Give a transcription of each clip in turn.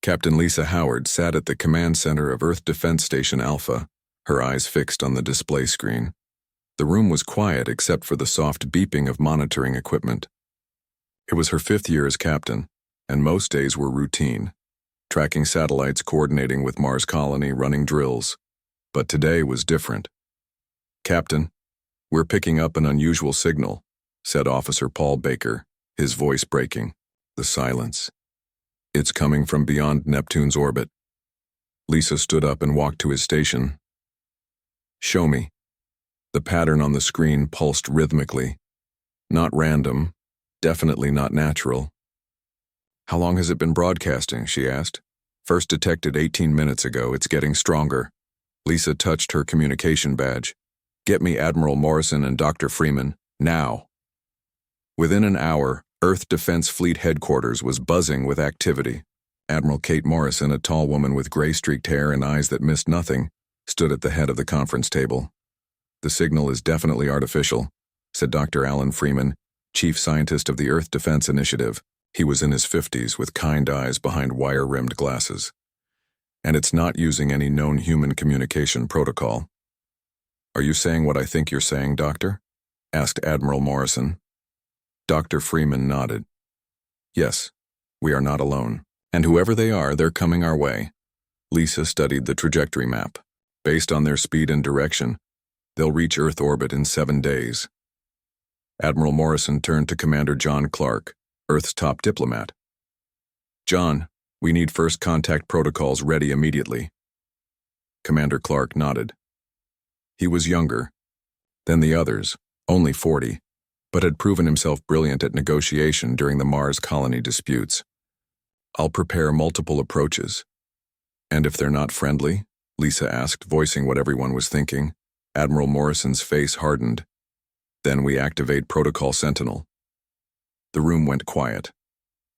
Captain Lisa Howard sat at the command center of Earth Defense Station Alpha, her eyes fixed on the display screen. The room was quiet except for the soft beeping of monitoring equipment. It was her 5th year as captain, and most days were routine, tracking satellites, coordinating with Mars Colony, running drills. But today was different. "Captain, we're picking up an unusual signal," said Officer Paul Baker, his voice breaking. The silence. "It's coming from beyond Neptune's orbit." Lisa stood up and walked to his station. "Show me." The pattern on the screen pulsed rhythmically. Not random, definitely not natural. "How long has it been broadcasting?" she asked. "First detected 18 minutes ago. It's getting stronger." Lisa touched her communication badge. "Get me Admiral Morrison and Dr. Freeman, now." Within an hour, Earth Defense Fleet Headquarters was buzzing with activity. Admiral Kate Morrison, a tall woman with gray-streaked hair and eyes that missed nothing, stood at the head of the conference table. "The signal is definitely artificial," said Dr. Alan Freeman, chief scientist of the Earth Defense Initiative. He was in his 50s with kind eyes behind wire-rimmed glasses. "And it's not using any known human communication protocol." "Are you saying what I think you're saying, Doctor?" asked Admiral Morrison. Dr. Freeman nodded. "Yes, we are not alone. And whoever they are, they're coming our way." Lisa studied the trajectory map. Based on their speed and direction, they'll reach Earth orbit in 7 days. Admiral Morrison turned to Commander John Clark, Earth's top diplomat. "John, we need first contact protocols ready immediately." Commander Clark nodded. He was younger than the others, only 40, but had proven himself brilliant at negotiation during the Mars colony disputes. "I'll prepare multiple approaches." "And if they're not friendly?" Lisa asked, voicing what everyone was thinking. Admiral Morrison's face hardened. "Then we activate Protocol Sentinel." The room went quiet.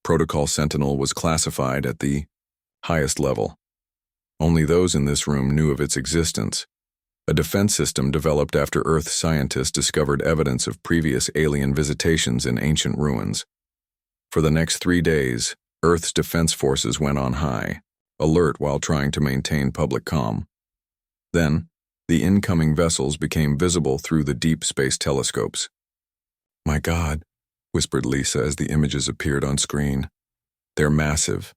Protocol Sentinel was classified at the highest level. Only those in this room knew of its existence. A defense system developed after Earth scientists discovered evidence of previous alien visitations in ancient ruins. For the next 3 days, Earth's defense forces went on high, alert while trying to maintain public calm. Then, the incoming vessels became visible through the deep space telescopes. "My God," whispered Lisa as the images appeared on screen. "They're massive.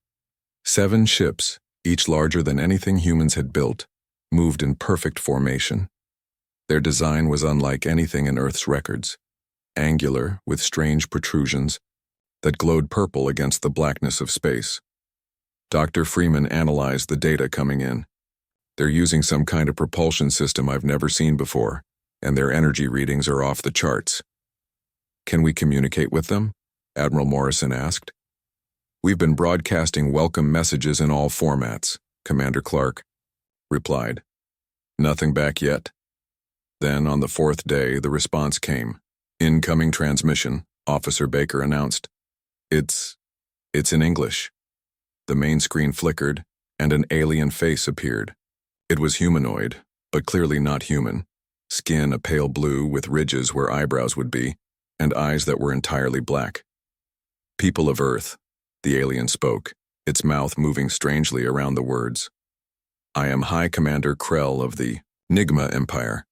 7 ships, each larger than anything humans had built, moved in perfect formation. Their design was unlike anything in Earth's records, angular with strange protrusions that glowed purple against the blackness of space." Dr. Freeman analyzed the data coming in. "They're using some kind of propulsion system I've never seen before, and their energy readings are off the charts." "Can we communicate with them?" Admiral Morrison asked. "We've been broadcasting welcome messages in all formats," Commander Clark replied. "Nothing back yet." Then, on the 4th day, the response came. "Incoming transmission," Officer Baker announced. It's in English." The main screen flickered, and an alien face appeared. It was humanoid, but clearly not human. Skin a pale blue with ridges where eyebrows would be, and eyes that were entirely black. "People of Earth," the alien spoke, its mouth moving strangely around the words. "I am High Commander Krell of the NIGMA Empire.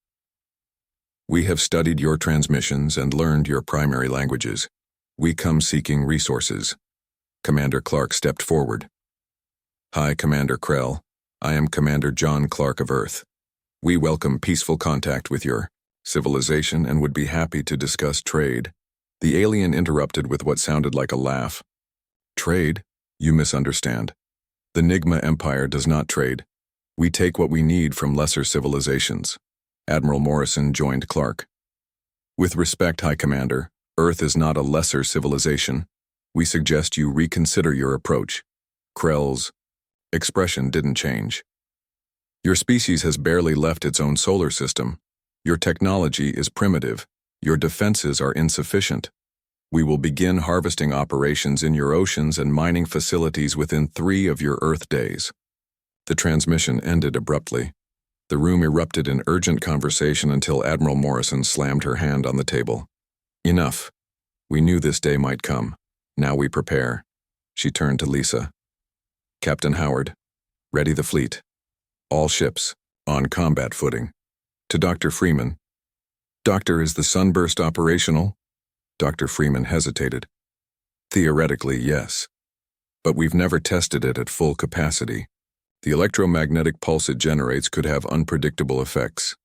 We have studied your transmissions and learned your primary languages. We come seeking resources." Commander Clark stepped forward. "Hi, Commander Krell. I am Commander John Clark of Earth. We welcome peaceful contact with your civilization and would be happy to discuss trade." The alien interrupted with what sounded like a laugh. "Trade? You misunderstand. The NIGMA Empire does not trade. We take what we need from lesser civilizations." Admiral Morrison joined Clark. "With respect, High Commander, Earth is not a lesser civilization. We suggest you reconsider your approach." Krell's expression didn't change. "Your species has barely left its own solar system. Your technology is primitive. Your defenses are insufficient. We will begin harvesting operations in your oceans and mining facilities within 3 of your Earth days." The transmission ended abruptly. The room erupted in urgent conversation until Admiral Morrison slammed her hand on the table. "Enough. We knew this day might come. Now we prepare." She turned to Lisa. Captain Howard, ready the fleet. All ships, on combat footing. To Dr. Freeman. Doctor, is the sunburst operational? Dr. Freeman hesitated. Theoretically, yes. But we've never tested it at full capacity. The electromagnetic pulse it generates could have unpredictable effects.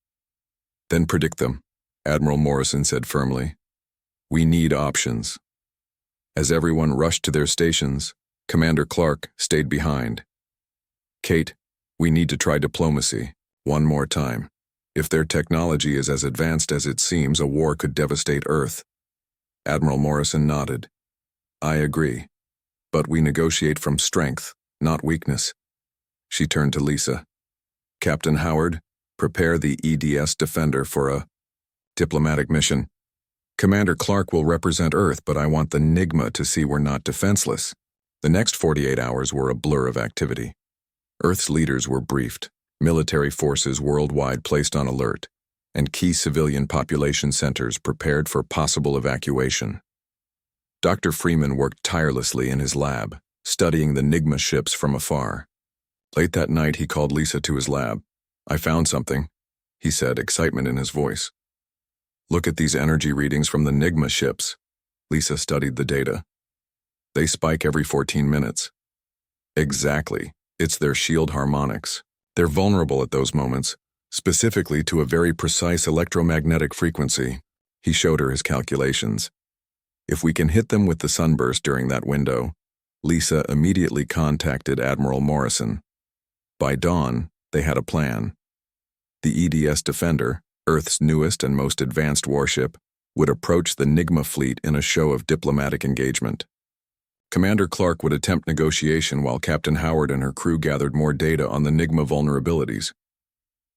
Then predict them, Admiral Morrison said firmly. We need options. As everyone rushed to their stations, Commander Clark stayed behind. Kate, we need to try diplomacy, one more time. If their technology is as advanced as it seems, a war could devastate Earth. Admiral Morrison nodded. I agree. But we negotiate from strength, not weakness. She turned to Lisa. Captain Howard, prepare the EDS Defender for a diplomatic mission. Commander Clark will represent Earth, but I want the NIGMA to see we're not defenseless. The next 48 hours were a blur of activity. Earth's leaders were briefed, military forces worldwide placed on alert, and key civilian population centers prepared for possible evacuation. Dr. Freeman worked tirelessly in his lab, studying the NIGMA ships from afar. Late that night, he called Lisa to his lab. I found something, he said, excitement in his voice. Look at these energy readings from the NIGMA ships. Lisa studied the data. They spike every 14 minutes. Exactly. It's their shield harmonics. They're vulnerable at those moments, specifically to a very precise electromagnetic frequency. He showed her his calculations. If we can hit them with the sunburst during that window, Lisa immediately contacted Admiral Morrison. By dawn, they had a plan. The EDS Defender, Earth's newest and most advanced warship, would approach the NIGMA fleet in a show of diplomatic engagement. Commander Clark would attempt negotiation while Captain Howard and her crew gathered more data on the NIGMA vulnerabilities.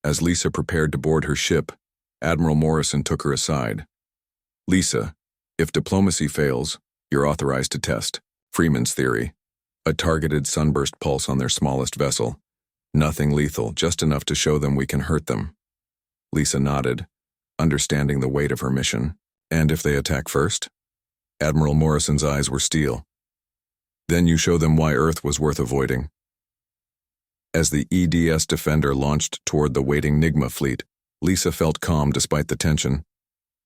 As Lisa prepared to board her ship, Admiral Morrison took her aside. Lisa, if diplomacy fails, you're authorized to test Freeman's theory, a targeted sunburst pulse on their smallest vessel. Nothing lethal, just enough to show them we can hurt them. Lisa nodded, understanding the weight of her mission. And if they attack first? Admiral Morrison's eyes were steel. Then you show them why Earth was worth avoiding. As the EDS Defender launched toward the waiting NIGMA fleet, Lisa felt calm despite the tension.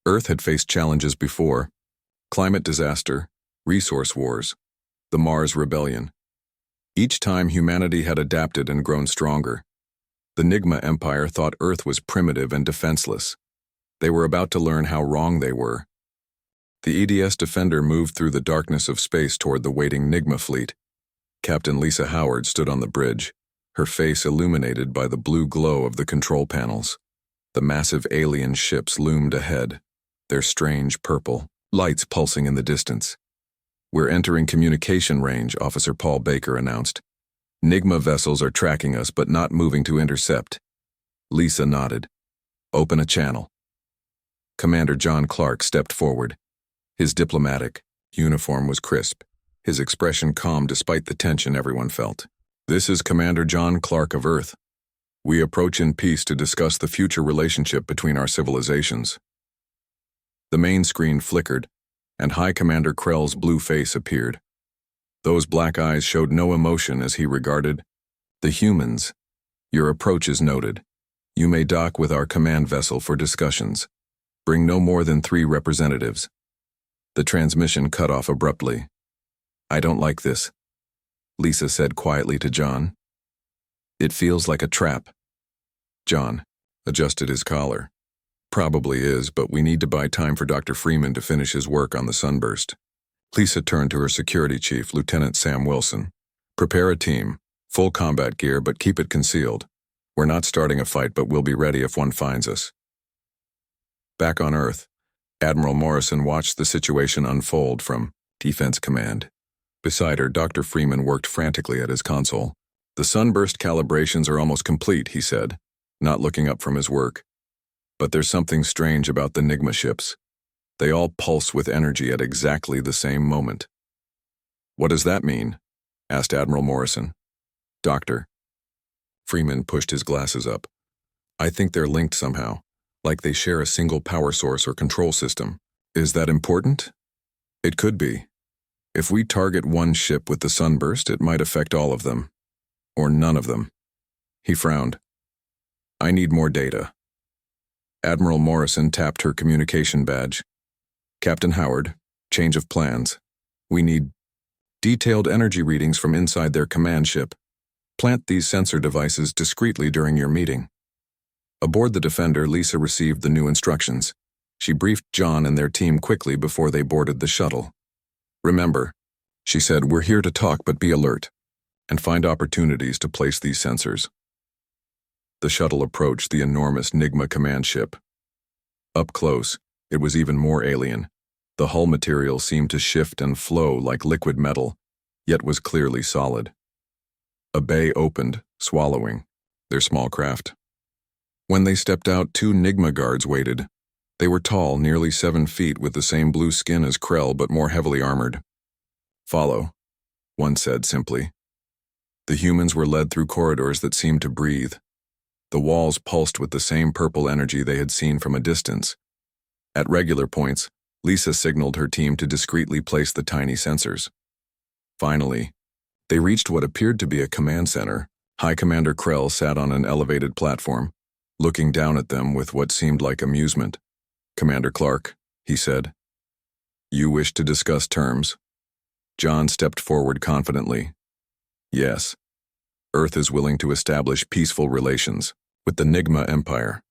Earth had faced challenges before: climate disaster, resource wars, the Mars Rebellion. Each time humanity had adapted and grown stronger. The NIGMA Empire thought Earth was primitive and defenseless. They were about to learn how wrong they were. The EDS Defender moved through the darkness of space toward the waiting NIGMA fleet. Captain Lisa Howard stood on the bridge, her face illuminated by the blue glow of the control panels. The massive alien ships loomed ahead, their strange purple lights pulsing in the distance. We're entering communication range, Officer Paul Baker announced. NIGMA vessels are tracking us but not moving to intercept. Lisa nodded. Open a channel. Commander John Clark stepped forward. His diplomatic uniform was crisp, his expression calm despite the tension everyone felt. This is Commander John Clark of Earth. We approach in peace to discuss the future relationship between our civilizations. The main screen flickered, and High Commander Krell's blue face appeared. Those black eyes showed no emotion as he regarded the humans. Your approach is noted. You may dock with our command vessel for discussions. Bring no more than 3 representatives. The transmission cut off abruptly. I don't like this, Lisa said quietly to John. It feels like a trap. John adjusted his collar. Probably is, but we need to buy time for Dr. Freeman to finish his work on the sunburst. Lisa turned to her security chief, Lieutenant Sam Wilson. Prepare a team, full combat gear, but keep it concealed. We're not starting a fight, but we'll be ready if one finds us. Back on Earth, Admiral Morrison watched the situation unfold from Defense Command. Beside her, Dr. Freeman worked frantically at his console. The sunburst calibrations are almost complete, he said, not looking up from his work. But there's something strange about the NIGMA ships. They all pulse with energy at exactly the same moment. What does that mean? Asked Admiral Morrison. Doctor. Freeman pushed his glasses up. I think they're linked somehow, like they share a single power source or control system. Is that important? It could be. If we target one ship with the sunburst, it might affect all of them. Or none of them. He frowned. I need more data. Admiral Morrison tapped her communication badge. Captain Howard, change of plans. We need detailed energy readings from inside their command ship. Plant these sensor devices discreetly during your meeting. Aboard the Defender, Lisa received the new instructions. She briefed John and their team quickly before they boarded the shuttle. Remember, she said, we're here to talk, but be alert and find opportunities to place these sensors. The shuttle approached the enormous NIGMA command ship. Up close, it was even more alien. The hull material seemed to shift and flow like liquid metal, yet was clearly solid. A bay opened, swallowing their small craft. When they stepped out, 2 NIGMA guards waited. They were tall, nearly 7 feet, with the same blue skin as Krell, but more heavily armored. Follow, one said simply. The humans were led through corridors that seemed to breathe. The walls pulsed with the same purple energy they had seen from a distance. At regular points, Lisa signaled her team to discreetly place the tiny sensors. Finally, they reached what appeared to be a command center. High Commander Krell sat on an elevated platform, looking down at them with what seemed like amusement. Commander Clark, he said. You wish to discuss terms? John stepped forward confidently. Yes. Earth is willing to establish peaceful relations with the NIGMA Empire.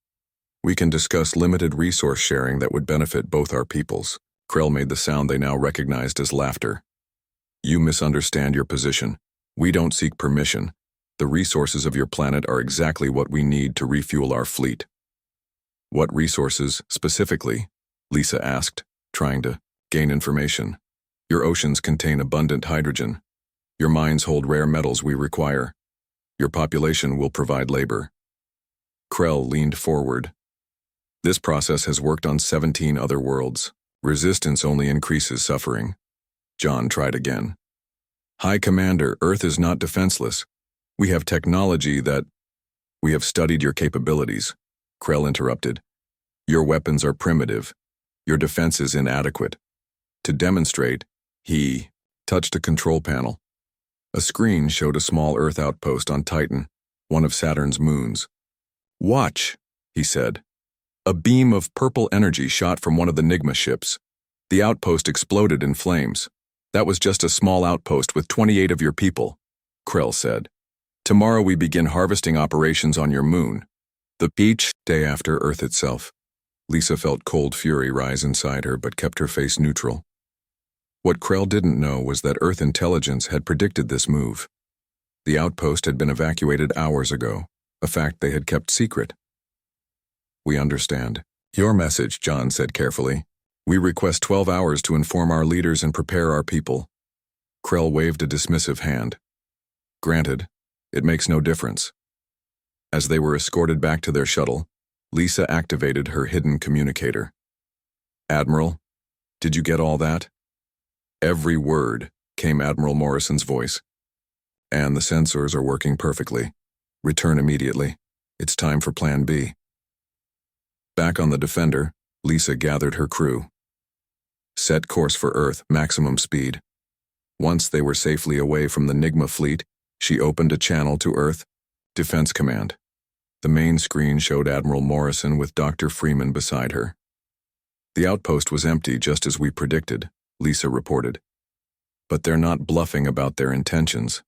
We can discuss limited resource sharing that would benefit both our peoples. Krell made the sound they now recognized as laughter. You misunderstand your position. We don't seek permission. The resources of your planet are exactly what we need to refuel our fleet. What resources, specifically? Lisa asked, trying to gain information. Your oceans contain abundant hydrogen. Your mines hold rare metals we require. Your population will provide labor. Krell leaned forward. This process has worked on 17 other worlds. Resistance only increases suffering. John tried again. High Commander, Earth is not defenseless. We have technology that... We have studied your capabilities. Krell interrupted. Your weapons are primitive. Your defense is inadequate. To demonstrate, he touched a control panel. A screen showed a small Earth outpost on Titan, one of Saturn's moons. Watch, he said. A beam of purple energy shot from one of the NIGMA ships. The outpost exploded in flames. That was just a small outpost with 28 of your people, Krell said. Tomorrow we begin harvesting operations on your moon. The each day after Earth itself. Lisa felt cold fury rise inside her, but kept her face neutral. What Krell didn't know was that Earth intelligence had predicted this move. The outpost had been evacuated hours ago, a fact they had kept secret. We understand. Your message, John said carefully. We request 12 hours to inform our leaders and prepare our people. Krell waved a dismissive hand. Granted, it makes no difference. As they were escorted back to their shuttle, Lisa activated her hidden communicator. Admiral, did you get all that? Every word, came Admiral Morrison's voice. And the sensors are working perfectly. Return immediately. It's time for Plan B. Back on the Defender, Lisa gathered her crew. Set course for Earth, maximum speed. Once they were safely away from the NIGMA fleet, she opened a channel to Earth, Defense Command. The main screen showed Admiral Morrison with Dr. Freeman beside her. The outpost was empty, just as we predicted, Lisa reported. But they're not bluffing about their intentions.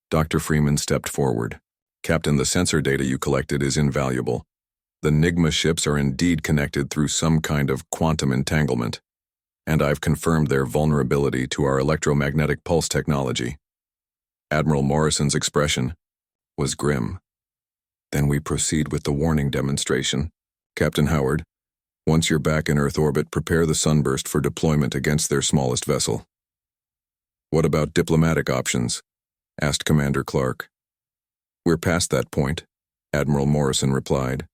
Dr. Freeman stepped forward. Captain, the sensor data you collected is invaluable. The NIGMA ships are indeed connected through some kind of quantum entanglement, and I've confirmed their vulnerability to our electromagnetic pulse technology. Admiral Morrison's expression was grim. Then we proceed with the warning demonstration. Captain Howard, once you're back in Earth orbit, prepare the Sunburst for deployment against their smallest vessel. What about diplomatic options? Asked Commander Clark. We're past that point, Admiral Morrison replied.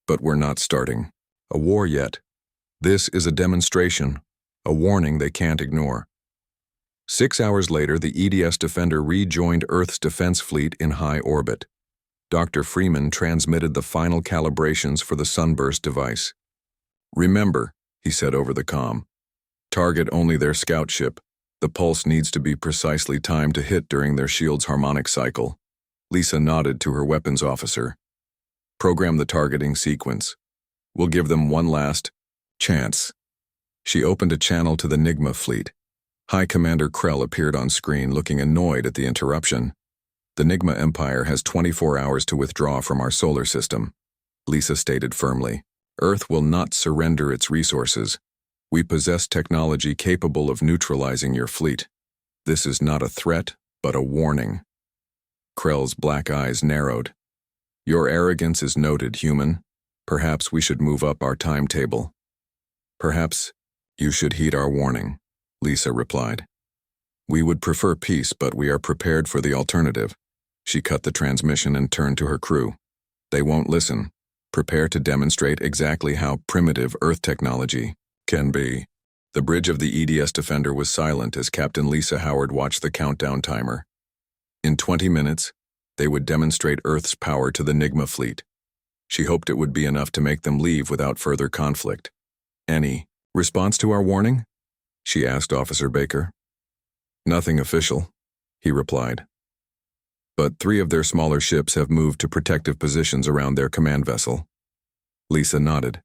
But we're not starting a war yet. This is a demonstration, a warning they can't ignore. 6 hours later, the EDS Defender rejoined Earth's defense fleet in high orbit. Dr. Freeman transmitted the final calibrations for the Sunburst device. Remember, he said over the comm, target only their scout ship. The pulse needs to be precisely timed to hit during their shield's harmonic cycle. Lisa nodded to her weapons officer. Program the targeting sequence. We'll give them one last chance. She opened a channel to the NIGMA fleet. High Commander Krell appeared on screen, looking annoyed at the interruption. The NIGMA Empire has 24 hours to withdraw from our solar system, Lisa stated firmly. Earth will not surrender its resources. We possess technology capable of neutralizing your fleet. This is not a threat, but a warning. Krell's black eyes narrowed. Your arrogance is noted, human. Perhaps we should move up our timetable. Perhaps you should heed our warning, Lisa replied. We would prefer peace, but we are prepared for the alternative. She cut the transmission and turned to her crew. They won't listen. Prepare to demonstrate exactly how primitive Earth technology can be. The bridge of the EDS Defender was silent as Captain Lisa Howard watched the countdown timer. In 20 minutes, they would demonstrate Earth's power to the NIGMA fleet. She hoped it would be enough to make them leave without further conflict. Any response to our warning? She asked Officer Baker. Nothing official, he replied. But 3 of their smaller ships have moved to protective positions around their command vessel. Lisa nodded.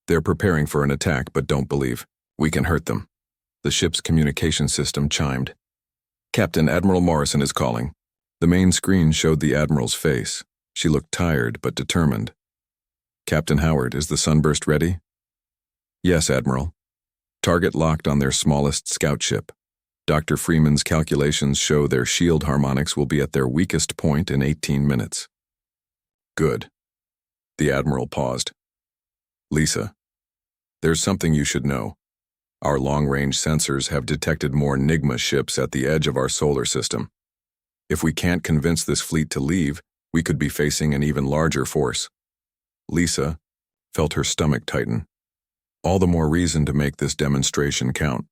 They're preparing for an attack, but don't believe we can hurt them. The ship's communication system chimed. Captain Admiral Morrison is calling. The main screen showed the Admiral's face. She looked tired but determined. Captain Howard, is the Sunburst ready? Yes, Admiral. Target locked on their smallest scout ship. Dr. Freeman's calculations show their shield harmonics will be at their weakest point in 18 minutes. Good. The Admiral paused. Lisa, there's something you should know. Our long-range sensors have detected more NIGMA ships at the edge of our solar system. If we can't convince this fleet to leave, we could be facing an even larger force. Lisa felt her stomach tighten. All the more reason to make this demonstration count.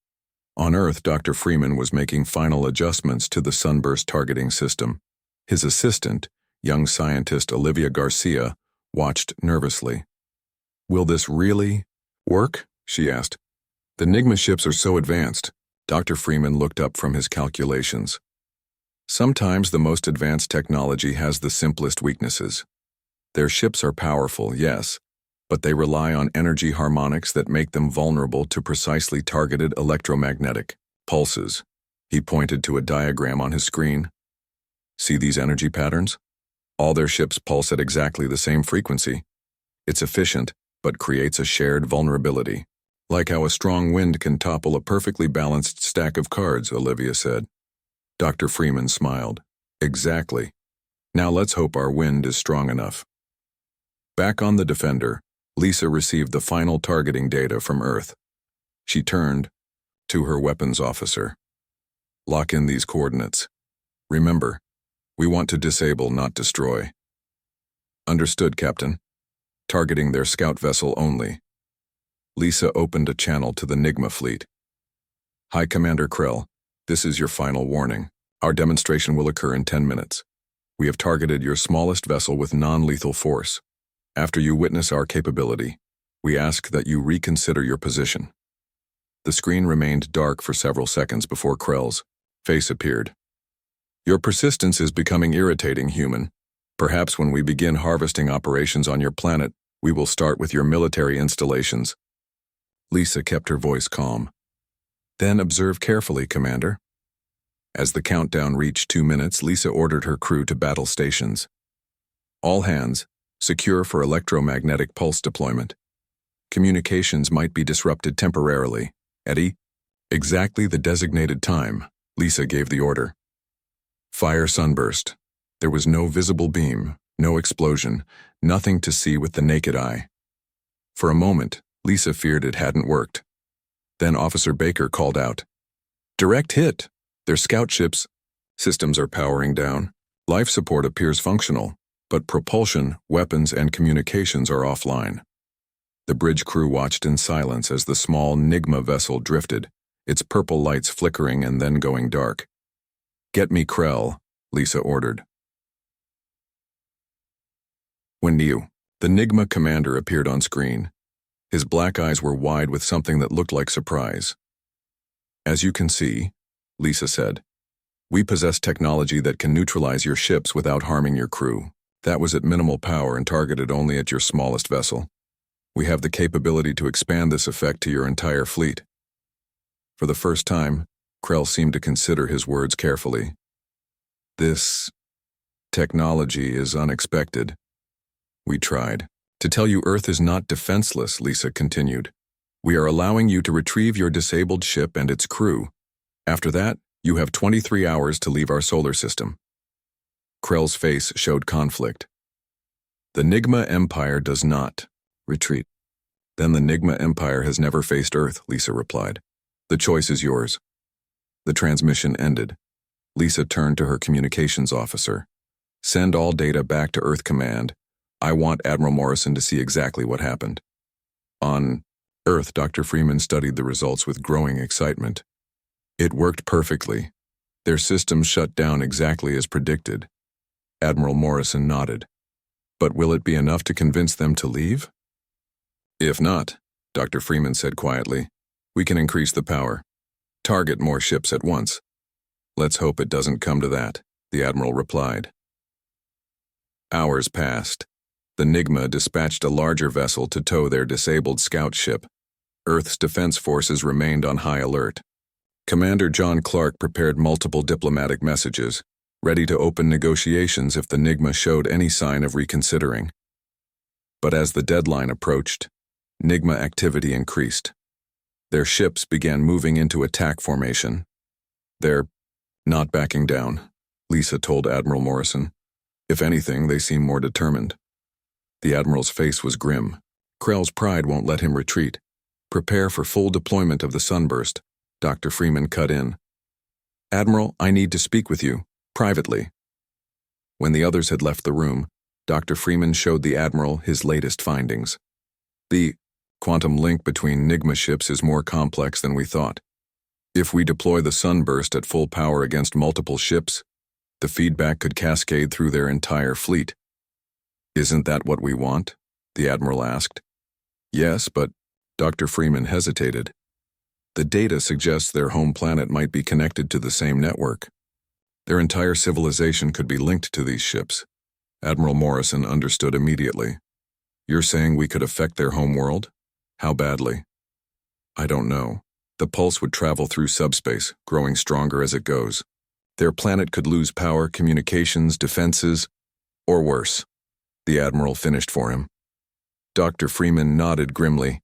On Earth, Dr. Freeman was making final adjustments to the Sunburst targeting system. His assistant, young scientist Olivia Garcia, watched nervously. Will this really work? She asked. The NIGMA ships are so advanced. Dr. Freeman looked up from his calculations. Sometimes the most advanced technology has the simplest weaknesses. Their ships are powerful, yes, but they rely on energy harmonics that make them vulnerable to precisely targeted electromagnetic pulses. He pointed to a diagram on his screen. See these energy patterns? All their ships pulse at exactly the same frequency. It's efficient, but creates a shared vulnerability. Like how a strong wind can topple a perfectly balanced stack of cards, Olivia said. Dr. Freeman smiled. Exactly. Now let's hope our wind is strong enough. Back on the Defender, Lisa received the final targeting data from Earth. She turned to her weapons officer. Lock in these coordinates. Remember, we want to disable, not destroy. Understood, Captain. Targeting their scout vessel only. Lisa opened a channel to the NIGMA fleet. High Commander Krell, this is your final warning. Our demonstration will occur in 10 minutes. We have targeted your smallest vessel with non-lethal force. After you witness our capability, we ask that you reconsider your position. The screen remained dark for several seconds before Krell's face appeared. Your persistence is becoming irritating, human. Perhaps when we begin harvesting operations on your planet, we will start with your military installations. Lisa kept her voice calm. Then observe carefully, Commander. As the countdown reached 2 minutes, Lisa ordered her crew to battle stations. All hands, secure for electromagnetic pulse deployment. Communications might be disrupted temporarily. Eddie, exactly the designated time, Lisa gave the order. Fire Sunburst. There was no visible beam, no explosion, nothing to see with the naked eye. For a moment, Lisa feared it hadn't worked. Then Officer Baker called out. Direct hit. Their scout ships' systems are powering down. Life support appears functional, but propulsion, weapons, and communications are offline. The bridge crew watched in silence as the small NIGMA vessel drifted, its purple lights flickering and then going dark. Get me Krell, Lisa ordered. When the NIGMA commander appeared on screen, his black eyes were wide with something that looked like surprise. As you can see, Lisa said, We possess technology that can neutralize your ships without harming your crew. That was at minimal power and targeted only at your smallest vessel. We have the capability to expand this effect to your entire fleet. For the first time, Krell seemed to consider his words carefully. This technology is unexpected. We tried. To tell you Earth is not defenseless, Lisa continued. We are allowing you to retrieve your disabled ship and its crew. After that, you have 23 hours to leave our solar system. Krell's face showed conflict. The NIGMA Empire does not retreat. Then the NIGMA Empire has never faced Earth, Lisa replied. The choice is yours. The transmission ended. Lisa turned to her communications officer. Send all data back to Earth Command. I want Admiral Morrison to see exactly what happened. On Earth, Dr. Freeman studied the results with growing excitement. It worked perfectly. Their systems shut down exactly as predicted. Admiral Morrison nodded. But will it be enough to convince them to leave? If not, Dr. Freeman said quietly, we can increase the power. Target more ships at once. Let's hope it doesn't come to that, the Admiral replied. Hours passed. The NIGMA dispatched a larger vessel to tow their disabled scout ship. Earth's defense forces remained on high alert. Commander John Clark prepared multiple diplomatic messages, ready to open negotiations if the NIGMA showed any sign of reconsidering. But as the deadline approached, NIGMA activity increased. Their ships began moving into attack formation. They're not backing down, Lisa told Admiral Morrison. If anything, they seem more determined. The Admiral's face was grim. Krell's pride won't let him retreat. Prepare for full deployment of the Sunburst. Dr. Freeman cut in. Admiral, I need to speak with you, privately. When the others had left the room, Dr. Freeman showed the Admiral his latest findings. The quantum link between NIGMA ships is more complex than we thought. If we deploy the Sunburst at full power against multiple ships, the feedback could cascade through their entire fleet. Isn't that what we want? The Admiral asked. Yes, but Dr. Freeman hesitated. The data suggests their home planet might be connected to the same network. Their entire civilization could be linked to these ships. Admiral Morrison understood immediately. You're saying we could affect their home world? How badly? I don't know. The pulse would travel through subspace, growing stronger as it goes. Their planet could lose power, communications, defenses, or worse. The Admiral finished for him. Dr. Freeman nodded grimly.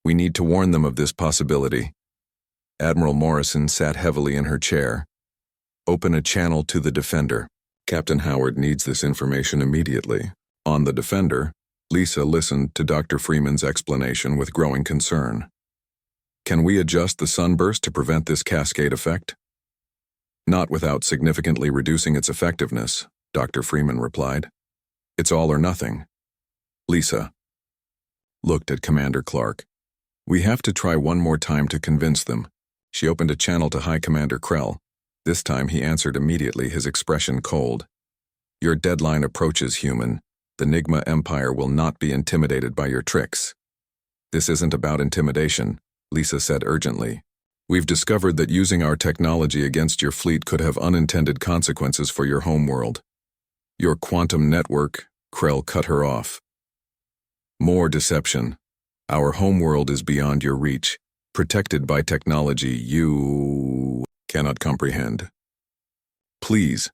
We need to warn them of this possibility. Admiral Morrison sat heavily in her chair. Open a channel to the Defender. Captain Howard needs this information immediately. On the Defender, Lisa listened to Dr. Freeman's explanation with growing concern. Can we adjust the Sunburst to prevent this cascade effect? Not without significantly reducing its effectiveness, Dr. Freeman replied. It's all or nothing. Lisa looked at Commander Clark. We have to try one more time to convince them. She opened a channel to High Commander Krell. This time he answered immediately, his expression cold. Your deadline approaches, human. The NIGMA Empire will not be intimidated by your tricks. This isn't about intimidation, Lisa said urgently. We've discovered that using our technology against your fleet could have unintended consequences for your homeworld. Your quantum network, Krell cut her off. More deception. Our homeworld is beyond your reach, protected by technology you cannot comprehend. Please,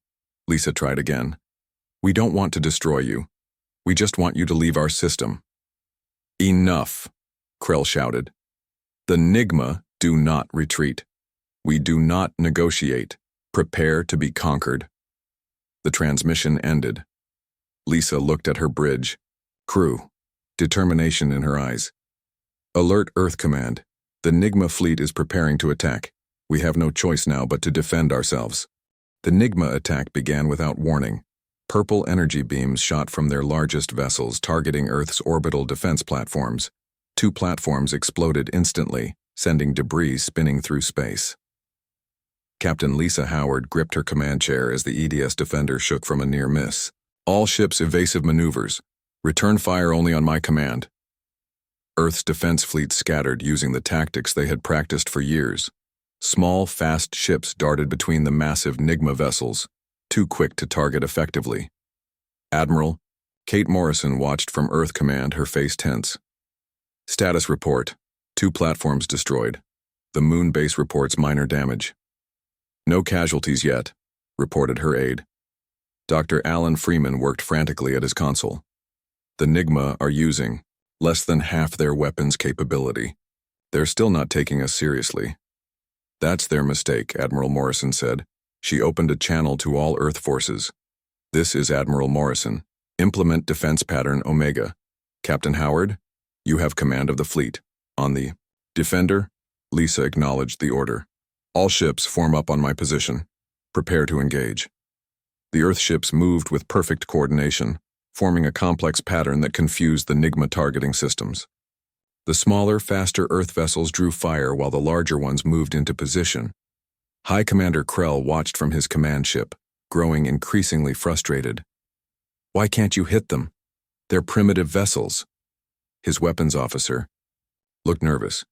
Lisa tried again. We don't want to destroy you. We just want you to leave our system. Enough, Krell shouted. The NIGMA do not retreat. We do not negotiate. Prepare to be conquered. The transmission ended. Lisa looked at her bridge. Crew, determination in her eyes. Alert Earth Command. The NIGMA fleet is preparing to attack. We have no choice now but to defend ourselves. The NIGMA attack began without warning. Purple energy beams shot from their largest vessels, targeting Earth's orbital defense platforms. 2 platforms exploded instantly, sending debris spinning through space. Captain Lisa Howard gripped her command chair as the EDS Defender shook from a near miss. All ships evasive maneuvers. Return fire only on my command. Earth's defense fleet scattered using the tactics they had practiced for years. Small, fast ships darted between the massive NIGMA vessels, too quick to target effectively. Admiral, Kate Morrison watched from Earth Command, her face tense. Status report. 2 platforms destroyed. The moon base reports minor damage. No casualties yet, reported her aide. Dr. Alan Freeman worked frantically at his console. The NIGMA are using less than half their weapons capability. They're still not taking us seriously. That's their mistake, Admiral Morrison said. She opened a channel to all Earth forces. This is Admiral Morrison. Implement defense pattern Omega. Captain Howard, you have command of the fleet. On the Defender, Lisa acknowledged the order. All ships form up on my position. Prepare to engage. The Earth ships moved with perfect coordination, forming a complex pattern that confused the NIGMA targeting systems. The smaller, faster Earth vessels drew fire while the larger ones moved into position. High Commander Krell watched from his command ship, growing increasingly frustrated. Why can't you hit them? They're primitive vessels. His weapons officer looked nervous.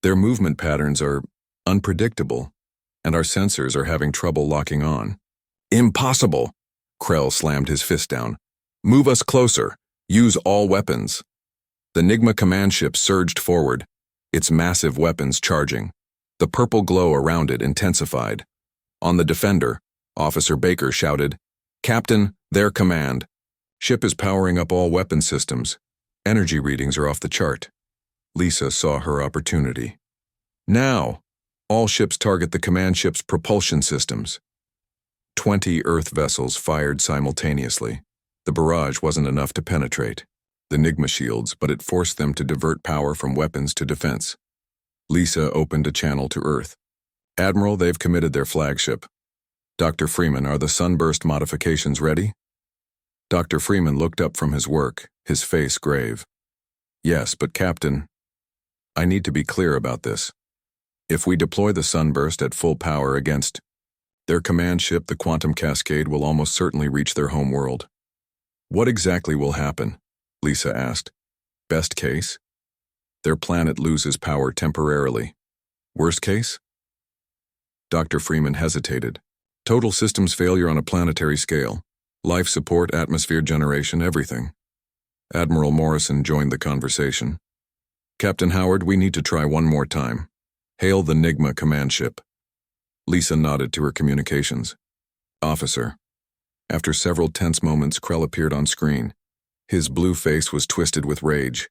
Their movement patterns are unpredictable, and our sensors are having trouble locking on. Impossible! Krell slammed his fist down. Move us closer. Use all weapons. The NIGMA command ship surged forward, its massive weapons charging. The purple glow around it intensified. On the Defender, Officer Baker shouted, Captain, their command. Ship is powering up all weapon systems. Energy readings are off the chart. Lisa saw her opportunity. Now, all ships target the command ship's propulsion systems. 20 Earth vessels fired simultaneously. The barrage wasn't enough to penetrate the NIGMA shields, but it forced them to divert power from weapons to defense. Lisa opened a channel to Earth. Admiral, they've committed their flagship. Dr. Freeman, are the sunburst modifications ready? Dr. Freeman looked up from his work, his face grave. Yes, but Captain, I need to be clear about this. If we deploy the sunburst at full power against their command ship, the Quantum Cascade will almost certainly reach their home world. What exactly will happen? Lisa asked. Best case? Their planet loses power temporarily. Worst case? Dr. Freeman hesitated. Total systems failure on a planetary scale. Life support, atmosphere generation, everything. Admiral Morrison joined the conversation. Captain Howard, we need to try one more time. Hail the NIGMA command ship. Lisa nodded to her communications. Officer. After several tense moments, Krell appeared on screen. His blue face was twisted with rage.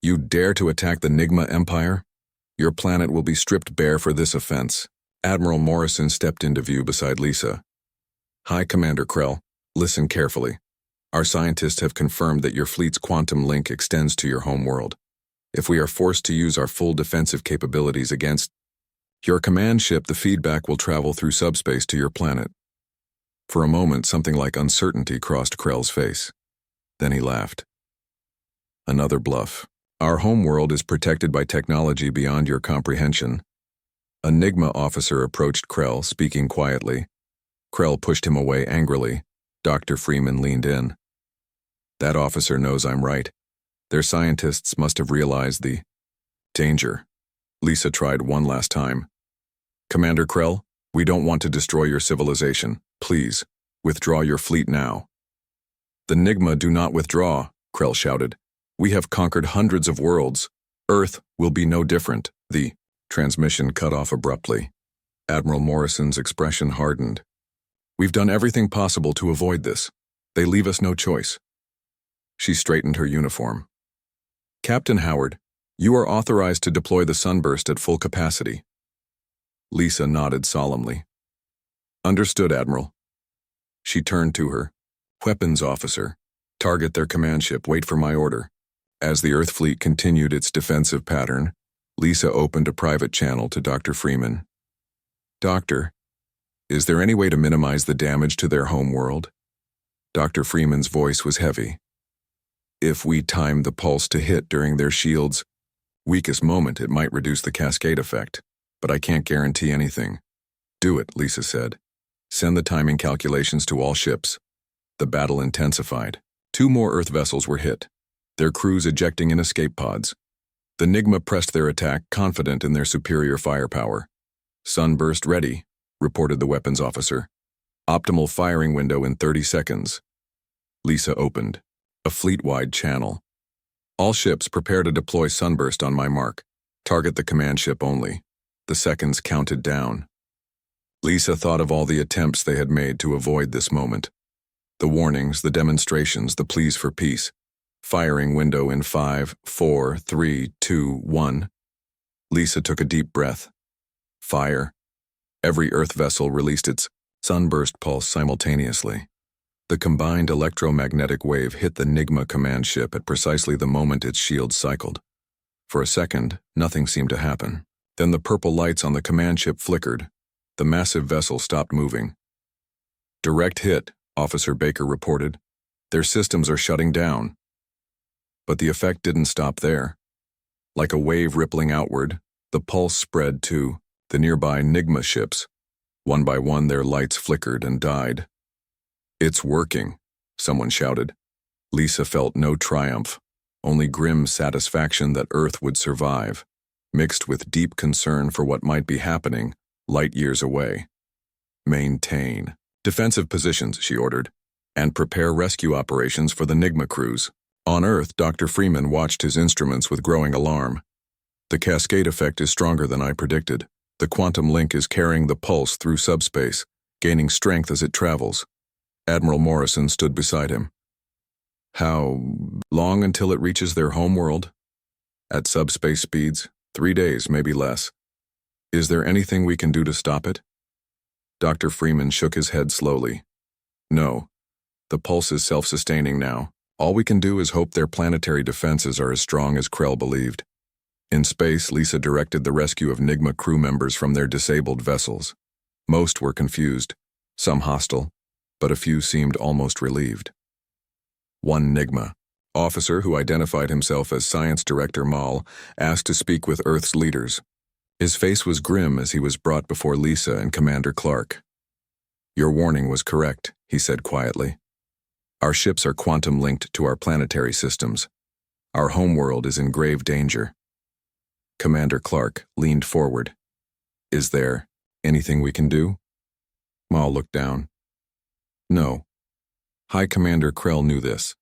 You dare to attack the NIGMA Empire? Your planet will be stripped bare for this offense. Admiral Morrison stepped into view beside Lisa. Hi, Commander Krell. Listen carefully. Our scientists have confirmed that your fleet's quantum link extends to your home world. If we are forced to use our full defensive capabilities against your command ship, the feedback will travel through subspace to your planet. For a moment, something like uncertainty crossed Krell's face. Then he laughed. Another bluff. Our home world is protected by technology beyond your comprehension. A NIGMA officer approached Krell, speaking quietly. Krell pushed him away angrily. Dr. Freeman leaned in. That officer knows I'm right. Their scientists must have realized the danger. Lisa tried one last time. Commander Krell, we don't want to destroy your civilization. Please, withdraw your fleet now. The NIGMA do not withdraw, Krell shouted. We have conquered hundreds of worlds. Earth will be no different. The transmission cut off abruptly. Admiral Morrison's expression hardened. We've done everything possible to avoid this. They leave us no choice. She straightened her uniform. Captain Howard, you are authorized to deploy the sunburst at full capacity. Lisa nodded solemnly. Understood, Admiral. She turned to her. Weapons officer, target their command ship, wait for my order. As the Earth fleet continued its defensive pattern, Lisa opened a private channel to Dr. Freeman. Doctor, is there any way to minimize the damage to their home world? Dr. Freeman's voice was heavy. If we time the pulse to hit during their shield's weakest moment, it might reduce the cascade effect, but I can't guarantee anything. Do it, Lisa said. Send the timing calculations to all ships. The battle intensified. 2 more Earth vessels were hit, their crews ejecting in escape pods. The NIGMA pressed their attack, confident in their superior firepower. Sunburst ready, reported the weapons officer. Optimal firing window in 30 seconds. Lisa opened. A fleet-wide channel. All ships prepare to deploy Sunburst on my mark. Target the command ship only. The seconds counted down. Lisa thought of all the attempts they had made to avoid this moment. The warnings, the demonstrations, the pleas for peace. Firing window in 5, 4, 3, 2, 1. Lisa took a deep breath. Fire. Every Earth vessel released its sunburst pulse simultaneously. The combined electromagnetic wave hit the NIGMA command ship at precisely the moment its shields cycled. For a second, nothing seemed to happen. Then the purple lights on the command ship flickered. The massive vessel stopped moving. Direct hit, Officer Baker reported. Their systems are shutting down. But the effect didn't stop there. Like a wave rippling outward, the pulse spread to the nearby NIGMA ships. One by one, their lights flickered and died. It's working, someone shouted. Lisa felt no triumph, only grim satisfaction that Earth would survive, mixed with deep concern for what might be happening light years away. Maintain defensive positions, she ordered, and prepare rescue operations for the NIGMA crews. On Earth, Dr. Freeman watched his instruments with growing alarm. The cascade effect is stronger than I predicted. The quantum link is carrying the pulse through subspace, gaining strength as it travels. Admiral Morrison stood beside him. How long until it reaches their homeworld? At subspace speeds, 3 days, maybe less. Is there anything we can do to stop it? Dr. Freeman shook his head slowly. No. The pulse is self-sustaining now. All we can do is hope their planetary defenses are as strong as Krell believed. In space, Lisa directed the rescue of NIGMA crew members from their disabled vessels. Most were confused, some hostile, but a few seemed almost relieved. One NIGMA officer, who identified himself as Science Director Mal, asked to speak with Earth's leaders. His face was grim as he was brought before Lisa and Commander Clark. Your warning was correct, he said quietly. Our ships are quantum-linked to our planetary systems. Our homeworld is in grave danger. Commander Clark leaned forward. Is there anything we can do? Mal looked down. No. High Commander Krell knew this.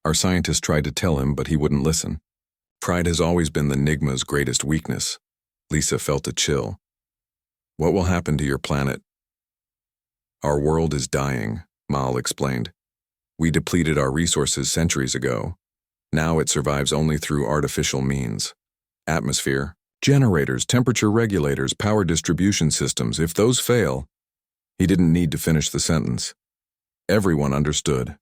Our scientists tried to tell him, but he wouldn't listen. Pride has always been the NIGMA's greatest weakness. Lisa felt a chill. What will happen to your planet? Our world is dying, Mal explained. We depleted our resources centuries ago. Now it survives only through artificial means. Atmosphere, generators, temperature regulators, power distribution systems. If those fail, he didn't need to finish the sentence. Everyone understood.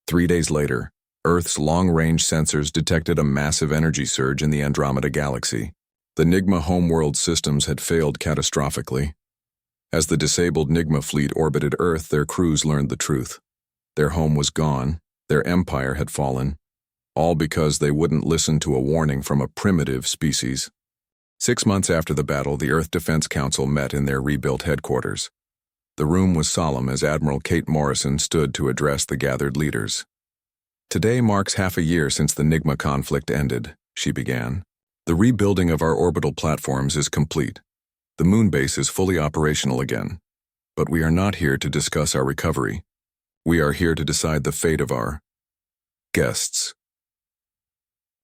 3 days later, Earth's long-range sensors detected a massive energy surge in the Andromeda Galaxy. The NIGMA homeworld systems had failed catastrophically. As the disabled NIGMA fleet orbited Earth, their crews learned the truth. Their home was gone, their empire had fallen, all because they wouldn't listen to a warning from a primitive species. 6 months after the battle, the Earth Defense Council met in their rebuilt headquarters. The room was solemn as Admiral Kate Morrison stood to address the gathered leaders. Today marks half a year since the NIGMA conflict ended, she began. The rebuilding of our orbital platforms is complete. The moon base is fully operational again. But we are not here to discuss our recovery. We are here to decide the fate of our guests.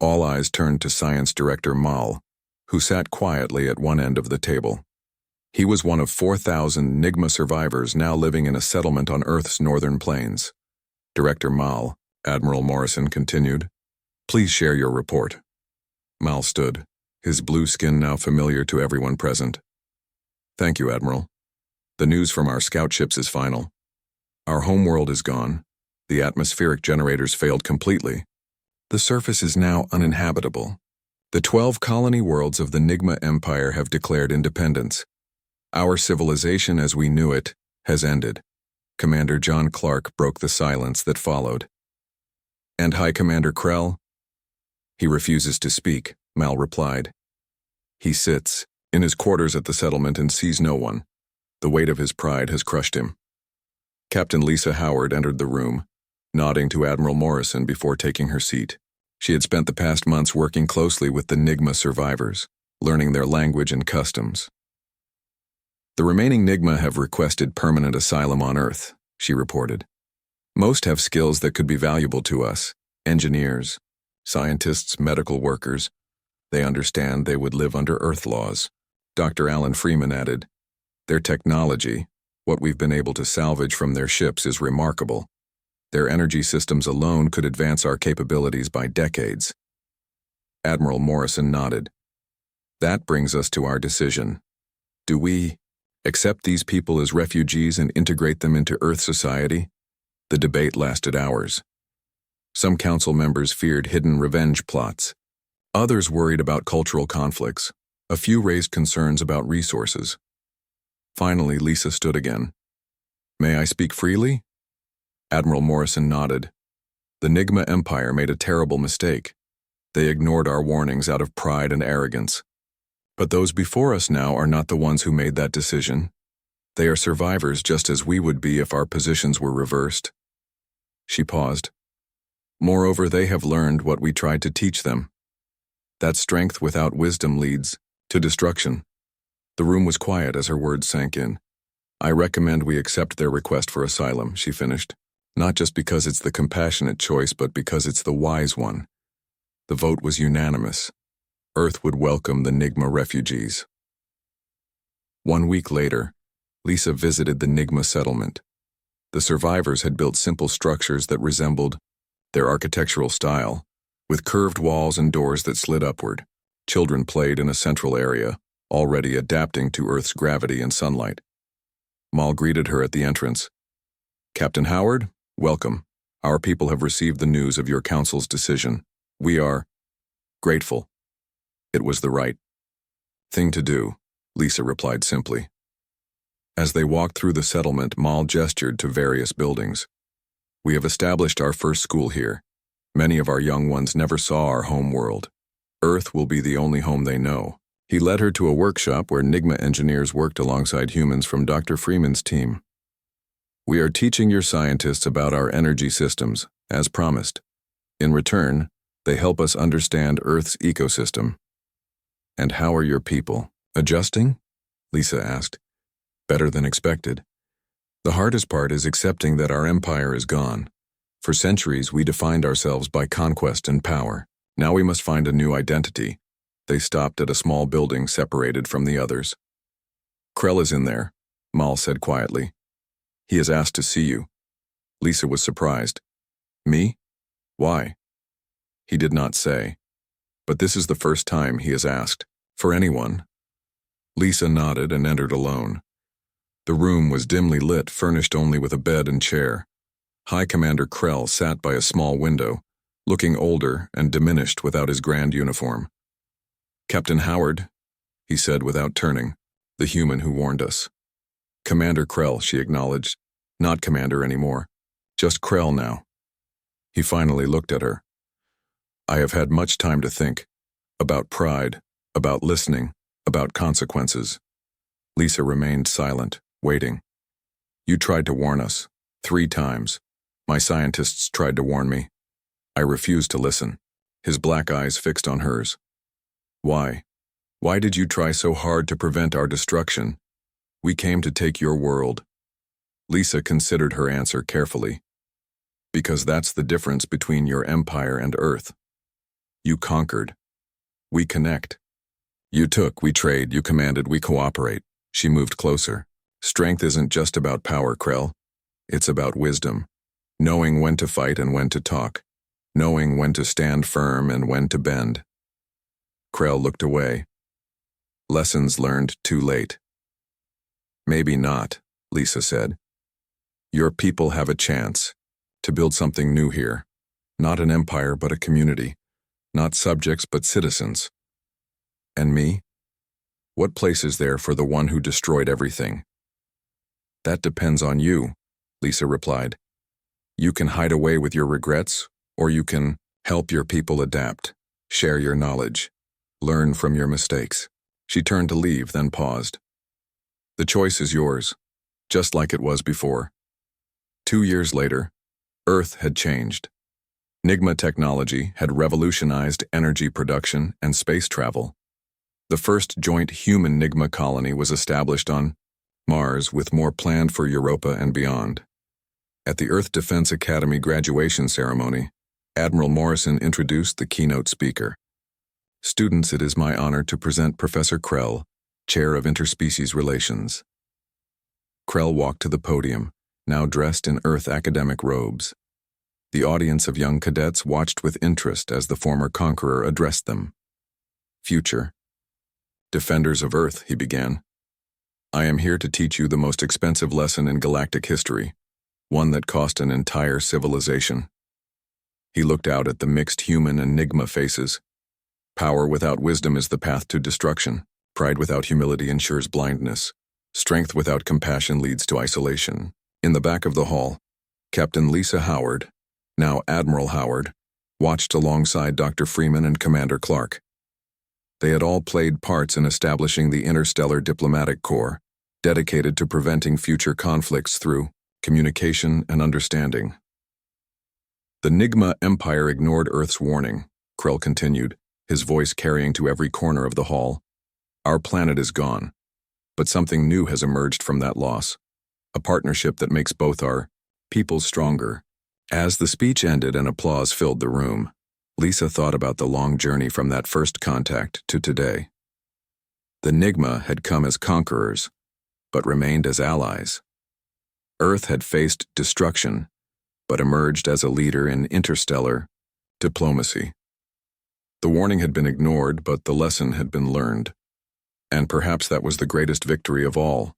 All eyes turned to Science Director Mal, who sat quietly at one end of the table. He was one of 4,000 NIGMA survivors now living in a settlement on Earth's northern plains. Director Mal, Admiral Morrison continued, please share your report. Mal stood, his blue skin now familiar to everyone present. Thank you, Admiral. The news from our scout ships is final. Our homeworld is gone. The atmospheric generators failed completely. The surface is now uninhabitable. The 12 colony worlds of the NIGMA Empire have declared independence. Our civilization as we knew it has ended. Commander John Clark broke the silence that followed. And High Commander Krell? He refuses to speak, Mal replied. He sits in his quarters at the settlement and sees no one. The weight of his pride has crushed him. Captain Lisa Howard entered the room, nodding to Admiral Morrison before taking her seat. She had spent the past months working closely with the NIGMA survivors. learning their language and customs. The remaining NIGMA have requested permanent asylum on Earth, she reported. Most have skills that could be valuable to us: engineers, scientists, medical workers. They understand they would live under Earth laws. Dr. Alan Freeman added, "Their technology, what we've been able to salvage from their ships, is remarkable. Their energy systems alone could advance our capabilities by decades." Admiral Morrison nodded. "That brings us to our decision. Do we accept these people as refugees and integrate them into Earth society?" The debate lasted hours. Some council members feared hidden revenge plots. Others worried about cultural conflicts. A few raised concerns about resources. Finally, Lisa stood again. "May I speak freely?" Admiral Morrison nodded. "The NIGMA Empire made a terrible mistake. They ignored our warnings out of pride and arrogance. But those before us now are not the ones who made that decision. They are survivors just as we would be if our positions were reversed." She paused. "Moreover, they have learned what we tried to teach them. That strength without wisdom leads to destruction." The room was quiet as her words sank in. "I recommend we accept their request for asylum," she finished. "Not just because it's the compassionate choice, but because it's the wise one." The vote was unanimous. Earth would welcome the NIGMA refugees. 1 week later, Lisa visited the NIGMA settlement. The survivors had built simple structures that resembled their architectural style, with curved walls and doors that slid upward. Children played in a central area, already adapting to Earth's gravity and sunlight. Mal greeted her at the entrance. "Captain Howard, welcome. Our people have received the news of your council's decision. We are grateful." It was the right thing to do, Lisa replied simply. As they walked through the settlement, Mal gestured to various buildings. "We have established our first school here. Many of our young ones never saw our home world. Earth will be the only home they know." He led her to a workshop where NIGMA engineers worked alongside humans from Dr. Freeman's team. "We are teaching your scientists about our energy systems, as promised. In return, they help us understand Earth's ecosystem." "And how are your people adjusting?" Lisa asked. "Better than expected. The hardest part is accepting that our empire is gone. For centuries, we defined ourselves by conquest and power. Now we must find a new identity." They stopped at a small building separated from the others. "Krell is in there," Mal said quietly. "He has asked to see you." Lisa was surprised. "Me? Why?" He did not say. But this is the first time he has asked. "For anyone?" Lisa nodded and entered alone. The room was dimly lit, furnished only with a bed and chair. High Commander Krell sat by a small window, looking older and diminished without his grand uniform. "Captain Howard," he said without turning, "the human who warned us." "Commander Krell," she acknowledged. "Not Commander anymore. Just Krell now." He finally looked at her. "I have had much time to think. About pride, about listening, about consequences." Lisa remained silent, waiting. "You tried to warn us. 3 times. My scientists tried to warn me. I refused to listen." His black eyes fixed on hers. "Why? Why did you try so hard to prevent our destruction? We came to take your world." Lisa considered her answer carefully. "Because that's the difference between your empire and Earth. You conquered. We connect. You took, we trade, you commanded, we cooperate." She moved closer. "Strength isn't just about power, Krell. It's about wisdom. Knowing when to fight and when to talk. Knowing when to stand firm and when to bend." Krell looked away. "Lessons learned too late." "Maybe not," Lisa said. "Your people have a chance to build something new here. Not an empire, but a community. Not subjects, but citizens. And me? What place is there for the one who destroyed everything?" "That depends on you," Lisa replied. "You can hide away with your regrets, or you can help your people adapt, share your knowledge, learn from your mistakes." She turned to leave, then paused. "The choice is yours, just like it was before." 2 years later, Earth had changed. NIGMA technology had revolutionized energy production and space travel. The first joint human NIGMA colony was established on Mars, with more planned for Europa and beyond. At the Earth Defense Academy graduation ceremony, Admiral Morrison introduced the keynote speaker. Students, it is my honor to present Professor Krell, Chair of Interspecies Relations. Krell walked to the podium, now dressed in Earth academic robes. The audience of young cadets watched with interest as the former conqueror addressed them. Future Defenders of Earth, he began. I am here to teach you the most expensive lesson in galactic history, one that cost an entire civilization. He looked out at the mixed human and NIGMA faces. Power without wisdom is the path to destruction. Pride without humility ensures blindness. Strength without compassion leads to isolation. In the back of the hall, Captain Lisa Howard, now Admiral Howard, watched alongside Dr. Freeman and Commander Clark. They had all played parts in establishing the Interstellar Diplomatic Corps, dedicated to preventing future conflicts through communication and understanding. The NIGMA Empire ignored Earth's warning, Krell continued, his voice carrying to every corner of the hall. Our planet is gone, but something new has emerged from that loss, a partnership that makes both our peoples stronger. As the speech ended and applause filled the room, Lisa thought about the long journey from that first contact to today. The NIGMA had come as conquerors, but remained as allies. Earth had faced destruction, but emerged as a leader in interstellar diplomacy. The warning had been ignored, but the lesson had been learned. And perhaps that was the greatest victory of all.